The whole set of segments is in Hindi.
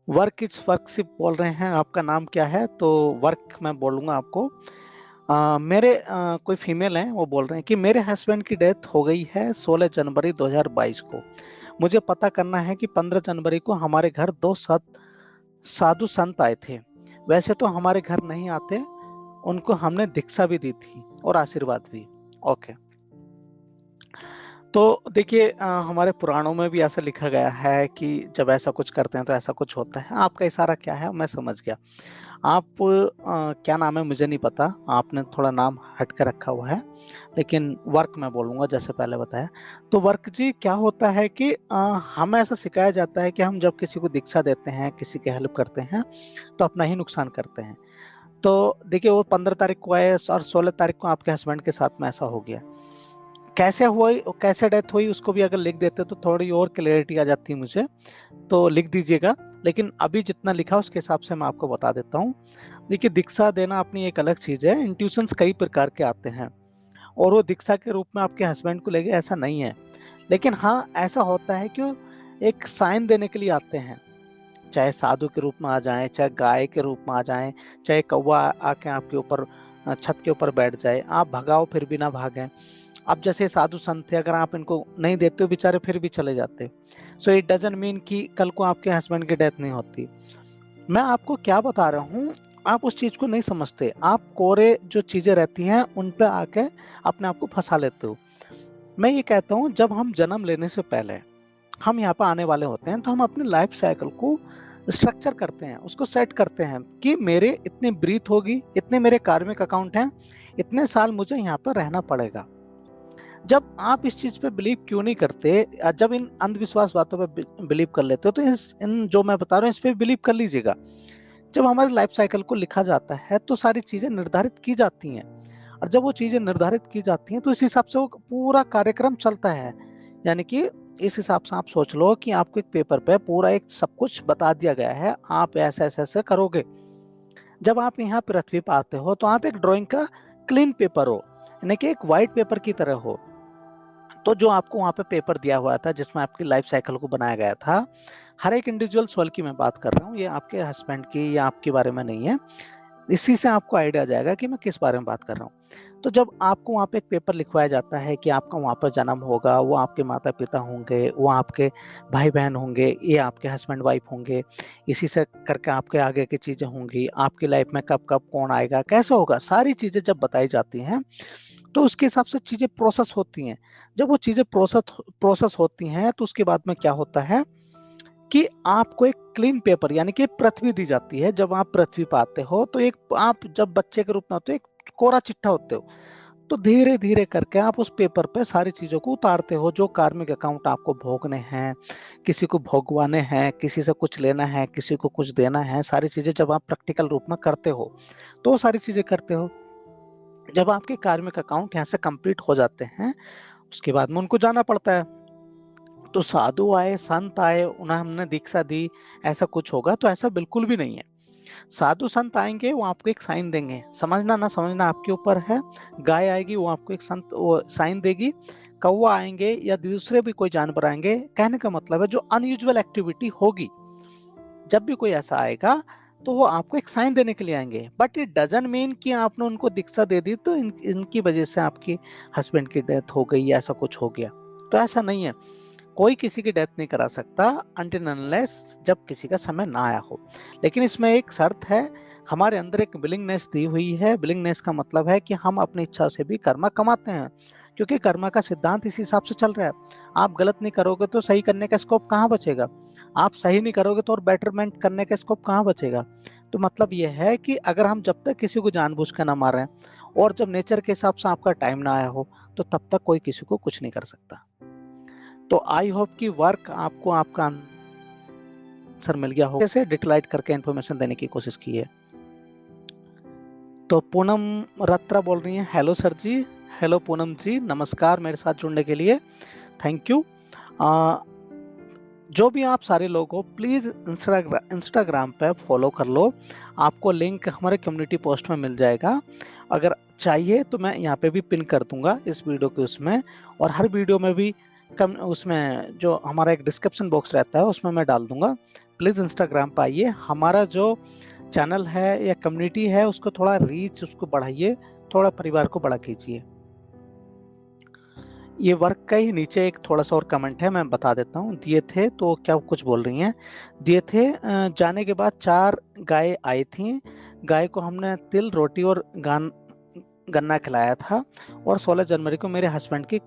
वर्क इज वर्कशिप बोल रहे हैं, आपका नाम क्या है? तो वर्क मैं बोलूंगा आपको। मेरे कोई फीमेल हैं, वो बोल रहे हैं कि मेरे हस्बैंड की डेथ हो गई है 16 जनवरी 2022 को। मुझे पता करना है कि 15 जनवरी को हमारे घर दो साधु संत आए थे। वैसे तो हमारे घर नहीं आते, उनको हमने दीक्षा भी दी थी और आशीर्वाद भी। ओके। तो देखिए, हमारे पुराणों में भी ऐसा लिखा गया है कि जब ऐसा कुछ करते हैं तो ऐसा कुछ होता है। आपका इशारा क्या है मैं समझ गया। आप क्या नाम है मुझे नहीं पता, आपने थोड़ा नाम हट के रखा हुआ है, लेकिन वर्क मैं बोलूंगा जैसे पहले बताया। तो वर्क जी, क्या होता है कि हमें ऐसा सिखाया जाता है कि हम जब किसी को दीक्षा देते हैं, किसी की हेल्प करते हैं, तो अपना ही नुकसान करते हैं। तो देखिए, वो 15 तारीख को आए और 16 तारीख को आपके हस्बैंड के साथ में ऐसा हो गया। कैसे हुआ, कैसे डेथ हुई, उसको भी अगर लिख देते तो थोड़ी और क्लैरिटी आ जाती है मुझे। तो लिख दीजिएगा, लेकिन अभी जितना लिखा उसके हिसाब से मैं आपको बता देता हूँ। देखिए, दीक्षा देना अपनी एक अलग चीज है। इंट्यूशंस कई प्रकार के आते हैं, और वो दीक्षा के रूप में आपके हस्बैंड को लेंगे ऐसा नहीं है। लेकिन हाँ, ऐसा होता है कि वो एक साइन देने के लिए आते हैं। चाहे साधु के रूप में आ जाएं, चाहे गाय के रूप में आ जाएं, चाहे कौवा आके आपके ऊपर छत के ऊपर बैठ जाए, आप भगाओ फिर भी ना भागें। अब जैसे साधु संत थे, अगर आप इनको नहीं देते हो बेचारे फिर भी चले जाते। सो इट डजंट मीन कि कल को आपके हस्बैंड की डेथ नहीं होती। मैं आपको क्या बता रहा हूँ, आप उस चीज को नहीं समझते। आप कोरे जो चीजें रहती हैं उन पे आके अपने आप को फंसा लेते हो। मैं ये कहता हूँ, जब हम जन्म लेने से पहले हम यहाँ पर आने वाले होते हैं, तो हम अपने लाइफ साइकिल को स्ट्रक्चर करते हैं, उसको सेट करते हैं कि मेरे इतनी ब्रीथ होगी, इतने मेरे कार्मिक अकाउंट हैं, इतने साल मुझे यहाँ पर रहना पड़ेगा। जब आप इस चीज पे बिलीव क्यों नहीं करते, जब इन अंधविश्वास बातों पे बिलीव कर लेते हो, तो इन जो मैं बता रहा हूँ इस पे बिलीव कर लीजिएगा। जब हमारे लाइफ साइकिल को लिखा जाता है तो सारी चीजें निर्धारित की जाती हैं, और जब वो चीजें निर्धारित की जाती हैं तो इस हिसाब से वो पूरा कार्यक्रम चलता है। यानी कि इस हिसाब से आप सोच लो कि आपको एक पेपर पे पूरा एक सब कुछ बता दिया गया है, आप ऐसे ऐसे ऐसे करोगे। जब आप यहाँ पृथ्वी पे आते हो तो आप एक ड्राइंग का क्लीन पेपर हो, यानी कि एक व्हाइट पेपर की तरह हो। तो जो आपको वहां पे पेपर दिया हुआ था जिसमें आपकी लाइफ साइकिल को बनाया गया था, हर एक इंडिविजुअल सोल की मैं बात कर रहा हूँ, ये आपके हस्बैंड की या आपके बारे में नहीं है। इसी से आपको आइडिया आ जाएगा कि मैं किस बारे में बात कर रहा हूँ। तो जब आपको वहाँ पे एक पेपर लिखवाया जाता है कि आपका वहाँ पर जन्म होगा, वो आपके माता पिता होंगे, वो आपके भाई बहन होंगे, ये आपके हस्बैंड वाइफ होंगे, इसी से करके आपके आगे की चीजें होंगी, आपकी लाइफ में कब कब कौन आएगा, कैसा होगा, सारी चीजें जब बताई जाती हैं, तो उसके हिसाब से चीजें प्रोसेस होती हैं। जब वो चीजें प्रोसेस होती हैं तो उसके बाद में क्या होता है कि आपको एक क्लीन पेपर यानी कि पृथ्वी दी जाती है। जब आप पृथ्वी पर आते हो तो एक आप जब बच्चे के रूप में होते हो, एक कोरा चिट्ठा होते हो। तो धीरे धीरे करके आप उस पेपर पे सारी चीजों को उतारते हो, जो कार्मिक अकाउंट आपको भोगने हैं, किसी को भोगवाने हैं, किसी से कुछ लेना है, किसी को कुछ देना है, सारी चीजें जब आप प्रैक्टिकल रूप में करते हो तो वो सारी चीजें करते हो। जब आपके कार्मिक अकाउंट यहाँ से कंप्लीट हो जाते हैं, उसके बाद में उनको जाना पड़ता है। तो साधु आए, संत आए, उन्हें हमने दीक्षा दी, ऐसा कुछ होगा? तो ऐसा बिल्कुल भी नहीं है। साधु संत आएंगे, वो आपको एक साइन देंगे, समझना ना समझना आपके ऊपर है। गाय आएगी, वो आपको एक संत वो साइन देगी। कौवा आएंगे या दूसरे भी कोई जानवर आएंगे, कहने का मतलब है जो अनयूजुअल एक्टिविटी होगी, जब भी कोई ऐसा आएगा तो वो आपको एक साइन देने के लिए आएंगे। बट इट डजंट मीन कि आपने उनको दीक्षा दे दी तो इनकी वजह से आपकी हस्बैंड की डेथ हो गई या ऐसा कुछ हो गया। तो ऐसा नहीं है। कोई किसी की डेथ नहीं करा सकता अनटिल अनलेस जब किसी का समय ना आया हो। लेकिन इसमें एक शर्त है, हमारे अंदर एक विलिंगनेस दी हुई है। विलिंगनेस का मतलब है कि हम अपनी इच्छा से भी कर्मा कमाते हैं, क्योंकि कर्मा का सिद्धांत इस हिसाब से चल रहा है। आप गलत नहीं करोगे तो सही करने का स्कोप कहाँ बचेगा, आप सही नहीं करोगे तो और बेटरमेंट करने का स्कोप कहाँ बचेगा। तो मतलब यह है कि अगर हम जब तक किसी को जानबूझ कर ना मारें, और जब नेचर के हिसाब से आपका टाइम ना आया हो, तो तब तक कोई किसी को कुछ नहीं कर सकता। तो आई होप कि वर्क आपको आपका आंसर मिल गया हो, कैसे डिटेलाइट करके इन्फॉर्मेशन देने की कोशिश की है। तो पूनम रत्रा बोल रही हैं, हेलो सर जी। हेलो पूनम जी, नमस्कार, मेरे साथ जुड़ने के लिए थैंक यू। जो भी आप सारे लोग हो, प्लीज इंस्टाग्राम पे फॉलो कर लो। आपको लिंक हमारे कम्युनिटी पोस्ट में मिल जाएगा। अगर चाहिए तो मैं यहाँ पे भी पिन कर दूंगा इस वीडियो के उसमें, और हर वीडियो में भी उसमें जो हमारा एक डिस्क्रिप्शन बॉक्स रहता है उसमें मैं डाल दूंगा। प्लीज इंस्टाग्राम पर आइए, हमारा जो चैनल है या कम्युनिटी है उसको थोड़ा रीच उसको बढ़ाइए, थोड़ा परिवार को बड़ा कीजिए। ये वर्क का ही नीचे एक थोड़ा सा और कमेंट है, मैं बता देता हूँ। दिए थे तो क्या कुछ बोल रही हैं। दिए थे जाने के बाद 4 गाय आई थी, गाय को हमने तिल रोटी और गन्ना खिलाया था, और 16 जनवरी को मेरे हस्बैंड की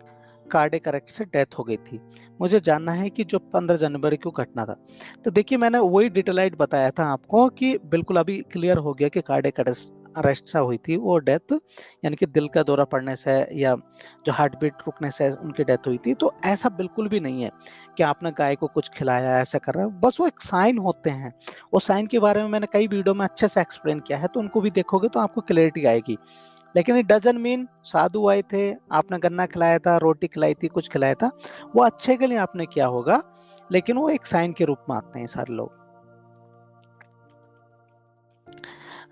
कार्डियक अरेस्ट से डेथ हो गई थी। मुझे जानना है कि जो 15 जनवरी को घटना था। तो देखिए मैंने वही डिटेलाइट बताया था आपको कि बिल्कुल अभी क्लियर हो गया कि कार्डियक अरेस्ट से हुई थी वो डेथ, यानी कि दिल का दौरा पड़ने से या जो हार्ट बीट रुकने से उनकी डेथ हुई थी। तो ऐसा बिल्कुल भी नहीं है कि आपने गाय को कुछ खिलाया ऐसा कर रहा है, बस वो एक साइन होते हैं। वो साइन के बारे में मैंने कई वीडियो में अच्छे से एक्सप्लेन किया है, तो उनको भी देखोगे तो आपको क्लैरिटी आएगी। लेकिन इट डजंट मीन साधु आए थे, आपने गन्ना खिलाया था, रोटी खिलाई थी, कुछ खिलाया था, वो अच्छे के लिए आपने किया होगा, लेकिन वो एक साइन के रूप में आते हैं सारे लोग।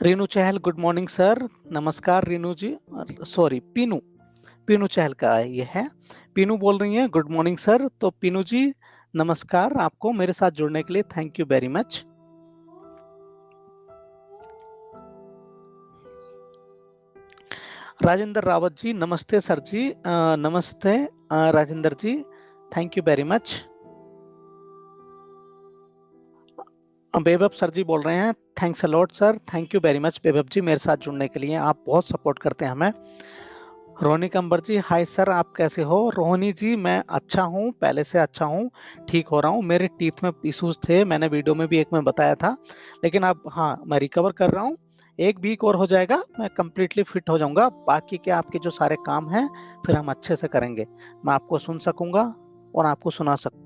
रीनू चहल, गुड मॉर्निंग सर। नमस्कार रीनू जी, सॉरी पीनू चहल का ये है। पीनू बोल रही हैं गुड मॉर्निंग सर। तो पीनू जी नमस्कार, आपको मेरे साथ जुड़ने के लिए thank you very much. Rajendra Rawat ji नमस्ते सर जी। नमस्ते Rajendra ji, thank you very much. बेबब सर जी बोल रहे हैं thanks a lot sir, thank you very much बेबब जी मेरे साथ जुड़ने के लिए, आप बहुत सपोर्ट करते हैं हमें। रोनी कंबर जी हाय सर, आप कैसे हो। रोहनी जी मैं अच्छा हूँ, पहले से अच्छा हूँ, ठीक हो रहा हूँ। मेरे टीथ में इश्यूज थे, मैंने वीडियो में भी एक में बताया था, लेकिन अब हाँ मैं रिकवर कर रहा हूँ। 1 वीक और हो जाएगा, मैं कंप्लीटली फिट हो जाऊंगा। बाकी के आपके जो सारे काम हैं फिर हम अच्छे से करेंगे, मैं आपको सुन सकूंगा और आपको सुना सकूंगा।